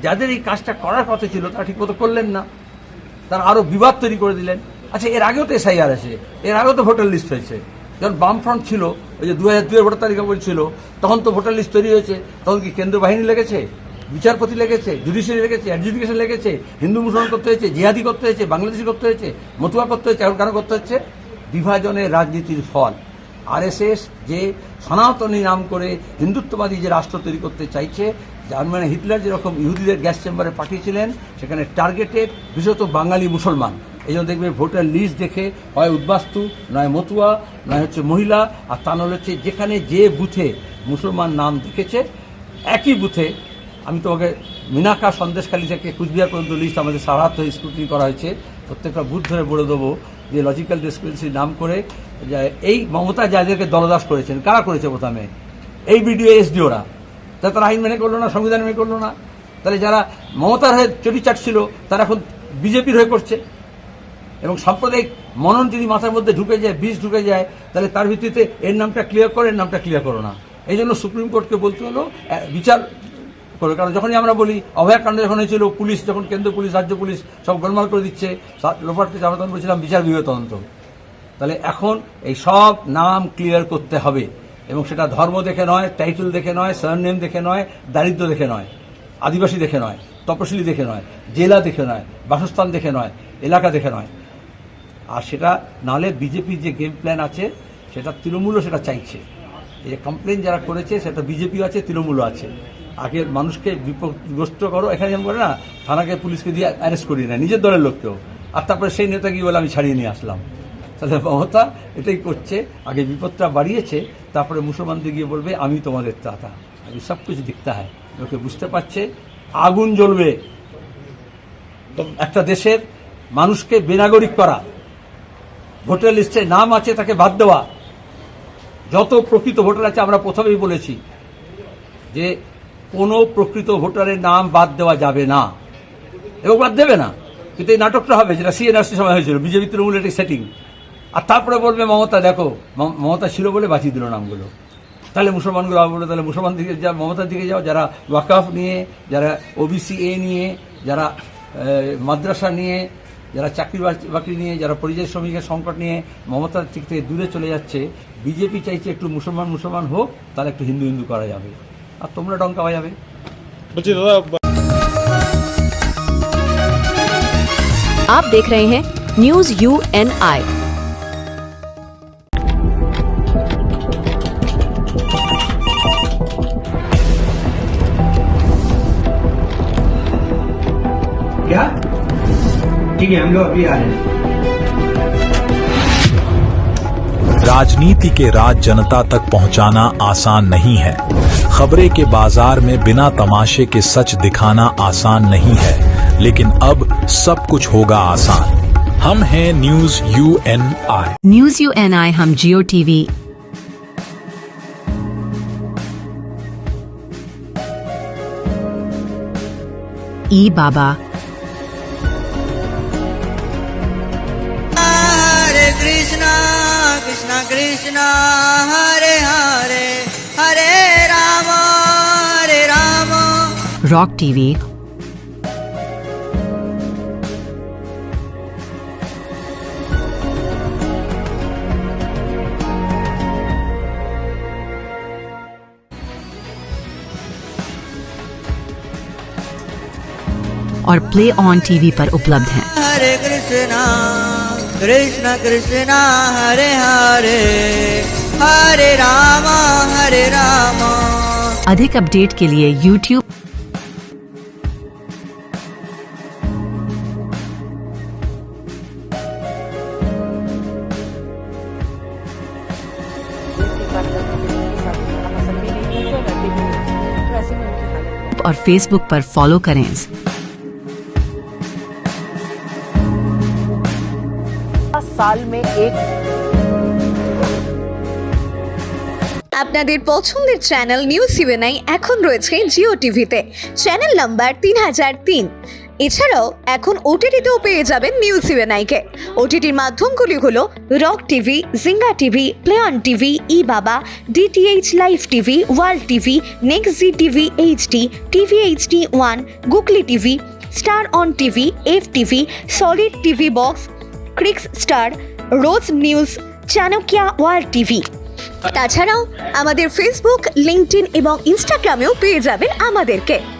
যাদের এই কাজটা করার কথা ছিল তারা ঠিকমতো করলেন না, তারা আরও বিবাদ তৈরি করে দিলেন। আচ্ছা, এর আগেও তো এসআইআর আছে, এর আগেও তো ভোটার লিস্ট হয়েছে। যখন বামফ্রন্ট ছিল, ওই যে 2002 ভোটার তালিকা বলছিল, তখন তো ভোটার লিস্ট তৈরি হয়েছে। তখন কি কেন্দ্র বাহিনী লেগেছে, বিচারপতি লেগেছে, জুডিশিয়ারি লেগেছে, অ্যাডজুডিকেশন লেগেছে, হিন্দু মুসলমান করতে হয়েছে, জিহাদি করতে হয়েছে, বাংলাদেশি করতে হয়েছে, মতুয়া করতে হয়েছে। এখন কেন করতে হচ্ছে? বিভাজনের রাজনীতির ফল। আরএসএস যে সনাতনী নাম করে হিন্দুত্ববাদী যে রাষ্ট্র তৈরি করতে চাইছে, জার্মানি হিটলার যেরকম ইহুদিদের গ্যাস চেম্বারে পাঠিয়েছিলেন, সেখানে টার্গেটেড বিশেষত বাঙালি মুসলমান। এই জন্য দেখবে ভোটার লিস্ট দেখে হয় উদ্বাস্তু, নয় মতুয়া, নয় হচ্ছে মহিলা, আর তা নাহলে হচ্ছে যেখানে যে বুথে মুসলমান নাম দেখেছে একই বুথে। আমি তোমাকে মিনাখা সন্দেশখালী থেকে কুচবিহার পর্যন্ত লিস্ট আমাদের সারাত হয়ে স্ক্রুটিনি করা হয়েছে, প্রত্যেকটা বুথ ধরে বলে দেবো যে লজিক্যাল ডিসক্রিপেন্সির নাম করে এই মমতা যাদেরকে দলদাস করেছেন, কারা করেছে প্রথমে? এই বিডিও, এসডিওরা। তারা আইন মেনে করলো না, সংবিধান মেনে করলো না। তাহলে যারা মমতার হয়ে চটি চাটছিল তারা এখন বিজেপির হয়ে করছে। এবং সাম্প্রদায়িক মনন যদি মাথার মধ্যে ঢুকে যায়, বীজ ঢুকে যায়, তাহলে তার ভিত্তিতে এর নামটা ক্লিয়ার করো, এর নামটা ক্লিয়ার করো না। এই জন্য সুপ্রিম কোর্টকে বলতে হলো বিচার করো। কারণ যখনই আমরা বলি অভয়াকাণ্ড যখন হয়েছিল, পুলিশ যখন কেন্দ্র পুলিশ, রাজ্য পুলিশ সব গোলমাল করে দিচ্ছে, লোপাটকে আমরা তখন বলছিলাম বিচার বিভাগীয় তদন্ত। তাহলে এখন এই সব নাম ক্লিয়ার করতে হবে, এবং সেটা ধর্ম দেখে নয়, টাইটেল দেখে নয়, সারনেম দেখে নয়, দারিদ্র্য দেখে নয়, আদিবাসী দেখে নয়, তপশিলি দেখে নয়, জেলা দেখে নয়, বাসস্থান দেখে নয়, এলাকা দেখে নয়। আর সেটা নাহলে বিজেপির যে গেম প্ল্যান আছে সেটা তৃণমূলও সেটা চাইছে। এই যে কমপ্লেন যারা করেছে সেটা বিজেপিও আছে, তৃণমূলও আছে। আগে মানুষকে বিপদগ্রস্ত করো, এখানে যেমন করে না, থানাকে পুলিশকে দিয়ে অ্যারেস্ট করিয়ে নেয় নিজের দলের লোককেও, আর তারপরে সেই নেতা কি বলে আমি ছাড়িয়ে নিয়ে আসলাম। তাহলে মমতা এটাই করছে, আগে বিপদটা বাড়িয়েছে, তারপরে মুসলমানদের গিয়ে বলবে আমি তোমাদের দাতা। আমি সব কিছু দেখতে হয়, লোকে বুঝতে পারছে আগুন জ্বলবে। একটা দেশের মানুষকে বেনাগরিক করা, ভোটার লিস্টে নাম আছে তাকে বাদ দেওয়া, যত প্রকৃত ভোটার আছে, আমরা প্রথমেই বলেছি যে কোনো প্রকৃত ভোটারের নাম বাদ দেওয়া যাবে না, এবং বাদ দেবে না। কিন্তু এই নাটকটা হবে যেটা সিএনআরসি সময় হয়েছিল, বিজেপি তৃণমূলের একটি সেটিং। আর তারপরে বলবে মমতা দেখো, মমতা ছিল বলে বাঁচিয়ে দিল নামগুলো। তাহলে মুসলমানগুলো বলে, তাহলে মুসলমান দিকে যা, মমতার দিকে যাও, যারা ওয়াকাফ নিয়ে, যারা ওবিসি এ নিয়ে, যারা মাদ্রাসা নিয়ে, যারা চাকরি বাকরি নিয়ে, যারা পরিযায়ী শ্রমিকের সংকট নিয়ে মমতার দিক থেকে দূরে চলে যাচ্ছে। বিজেপি চাইছে একটু মুসলমান হোক, তাহলে একটু হিন্দু হিন্দু করা যাবে, আর তোমরা ডঙ্কা বাজাবে। বলছি দাদা, आप देख रहे हैं न्यूज UNI। क्या? ठीक है, हम लोग अभी आ रहे हैं। राजनीति के राज जनता तक पहुंचाना आसान नहीं है। खबरें के बाजार में बिना तमाशे के सच दिखाना आसान नहीं है, लेकिन अब सब कुछ होगा आसान। हम हैं न्यूज UNI। न्यूज UNI हम जियो टीवी ई बाबा हरे कृष्णा कृष्णा कृष्णा हरे हरे हरे राम रॉक टीवी और प्ले ऑन टीवी पर उपलब्ध हैं। हरे कृष्णा कृष्णा कृष्णा हरे हरे हरे राम अधिक अपडेट के लिए YouTube और Facebook पर फॉलो करें। साल में एक আপনাদের পছন্দের চ্যানেল নিউজ UNI এখন রয়েছে জিও টিভিতে। Channel number 3003। এছাড়াও এখন ওটিটিতেও পেয়ে যাবেন নিউজ ইউএনআই-কে। ওটিটির মাধ্যমগুলি হলো Rock TV, Zinga TV, Play On TV, ই বাবা, DTH Live TV, World TV, Next G TV HD, TV HD 1, Googly TV, Star On TV, F TV, Solid TV Box, Crix Star, Rose News, Chanakya World TV. তাছাড়াও আমাদের Facebook, LinkedIn এবং ইনস্টাগ্রামেও পেয়ে যাবেন আমাদেরকে।